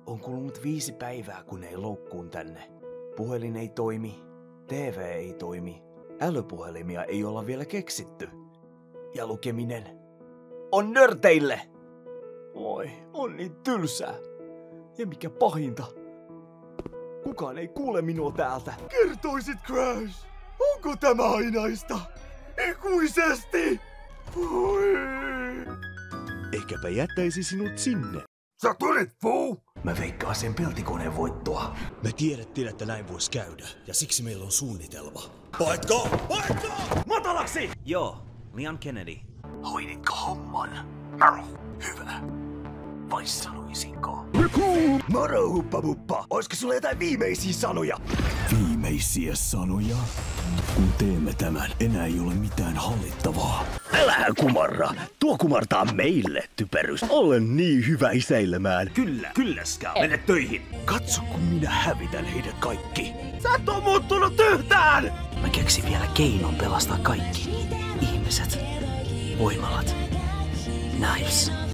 On kulunut 5 päivää, kun ei loukkuun tänne. Puhelin ei toimi, TV ei toimi, älypuhelimia ei olla vielä keksitty. Ja lukeminen on nörteille! Oi, on niin tylsää. Ja mikä pahinta, kukaan ei kuule minua täältä. Kertoisit, Crash, onko tämä ainaista? Ikuisesti! Oi. Ehkäpä jättäisi sinut sinne. Sä tulit, Foo! Mä veikkaan sen peltikoneen voittoa. Me tiedettiin, että näin voisi käydä, ja siksi meillä on suunnitelma. Paikka! Paikka! Matalaksi! Joo, Leon Kennedy. Hoiditko homman? Hyvä. Vai sanoisinko? Moro, huppapuppa! Oisko sulla jotain viimeisiä sanoja? Viimeisiä sanoja? Kun teemme tämän, enää ei ole mitään hallittavaa. Älä kumarra! Tuo kumartaa meille, typerys. Olen niin hyvä isäilemään. Kyllä, Scout. Mene töihin. Katso, kun minä hävitän heidät kaikki. Sä et oo muuttunut yhtään! Mä keksin vielä keinon pelastaa kaikki. Ihmiset, voimalat, Knives.